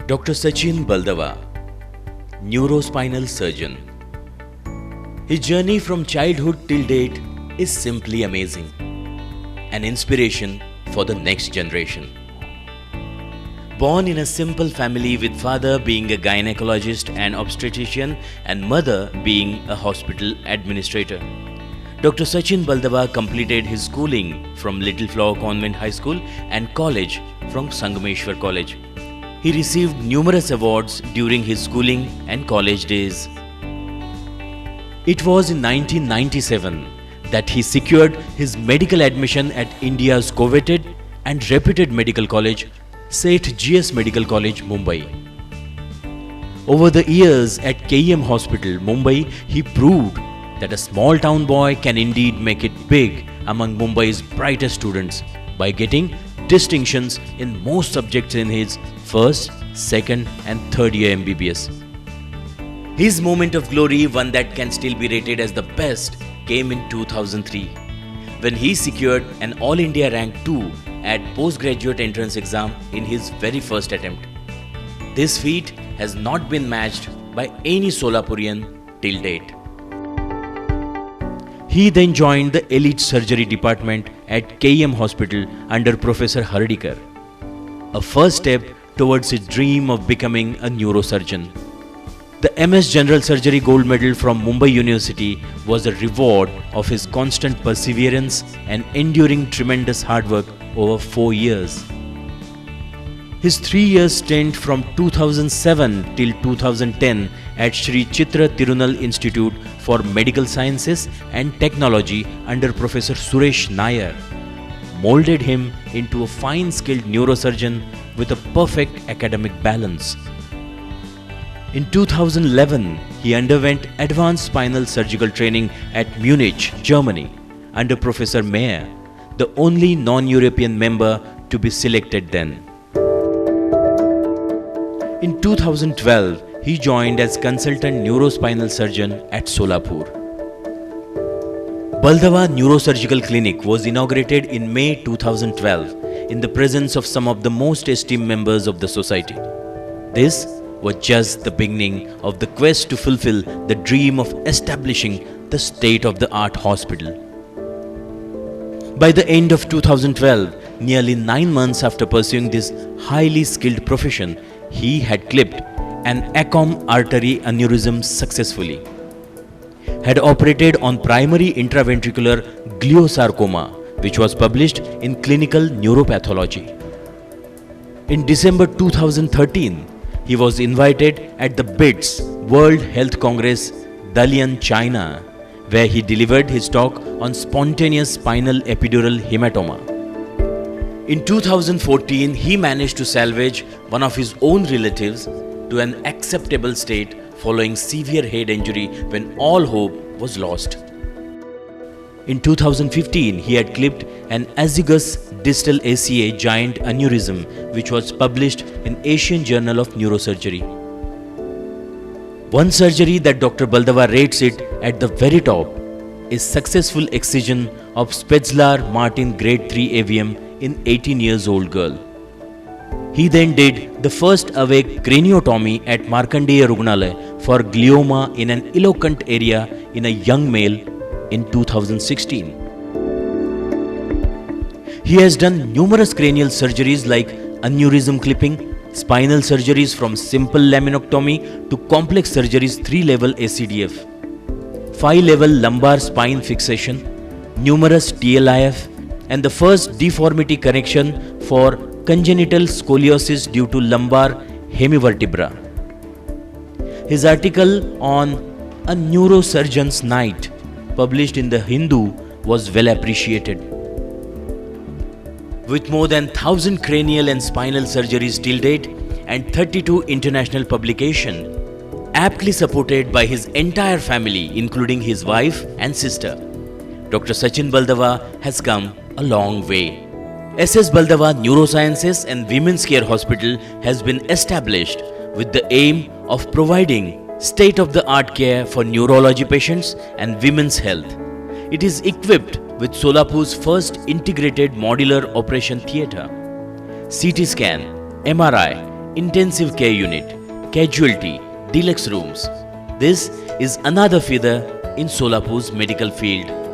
Dr. Sachin Baldava, neurospinal surgeon. His journey from childhood till date is simply amazing, an inspiration for the next generation. Born in a simple family with father being a gynecologist and obstetrician and mother being a hospital administrator, Dr. Sachin Baldava completed his schooling from Little Flower Convent High School and college from Sangameshwar College. He received numerous awards during his schooling and college days. It was in 1997 that he secured his medical admission at India's coveted and reputed medical college, Seth GS Medical College, Mumbai. Over the years at KEM Hospital, Mumbai, he proved that a small town boy can indeed make it big among Mumbai's brightest students by getting distinctions in most subjects in his first, second and third year MBBS. His moment of glory, one that can still be rated as the best, came in 2003 when he secured an All India rank 2 at postgraduate entrance exam in his very first attempt. This feat has not been matched by any Solapurian till date. He then joined the elite surgery department at KEM Hospital under Professor Hardikar, a first step towards his dream of becoming a neurosurgeon. The MS General Surgery Gold Medal from Mumbai University was a reward of his constant perseverance and enduring tremendous hard work over 4 years. His 3-year stint from 2007 till 2010 at Sri Chitra Tirunal Institute for Medical Sciences and Technology under Professor Suresh Nair molded him into a fine-skilled neurosurgeon with a perfect academic balance. In 2011, he underwent advanced spinal surgical training at Munich, Germany under Professor Mayer, the only non-European member to be selected then. In 2012, he joined as consultant neurospinal surgeon at Solapur. Baldava Neurosurgical Clinic was inaugurated in May 2012 in the presence of some of the most esteemed members of the society. This was just the beginning of the quest to fulfill the dream of establishing the state-of-the-art hospital. By the end of 2012, nearly 9 months after pursuing this highly skilled profession, he had clipped an ACOM artery aneurysm successfully, had operated on primary intraventricular gliosarcoma, which was published in Clinical Neuropathology. In December 2013, he was invited at the BITS World Health Congress, Dalian, China, where he delivered his talk on spontaneous spinal epidural hematoma. In 2014, he managed to salvage one of his own relatives to an acceptable state following severe head injury when all hope was lost. In 2015, he had clipped an azygous distal ACA giant aneurysm, which was published in Asian Journal of Neurosurgery. One surgery that Dr. Baldava rates it at the very top is successful excision of Spetzler-Martin grade 3 AVM in 18 years old girl. He then did the first awake craniotomy at Markandeya Rugnalaya for glioma in an eloquent area in a young male in 2016. He has done numerous cranial surgeries like aneurysm clipping, spinal surgeries from simple laminectomy to complex surgeries 3-level ACDF, 5-level lumbar spine fixation, numerous TLIF, and the first deformity correction for congenital scoliosis due to lumbar hemivertebra. His article on A Neurosurgeon's Night, published in The Hindu, was well appreciated. With more than 1,000 cranial and spinal surgeries till date and 32 international publications, aptly supported by his entire family including his wife and sister, Dr. Sachin Baldava has come a long way. SS Baldava Neurosciences and Women's Care Hospital has been established with the aim of providing state-of-the-art care for neurology patients and women's health. It is equipped with Solapur's first integrated modular operation theatre, CT scan, MRI, intensive care unit, casualty, deluxe rooms. This is another feather in Solapur's medical field.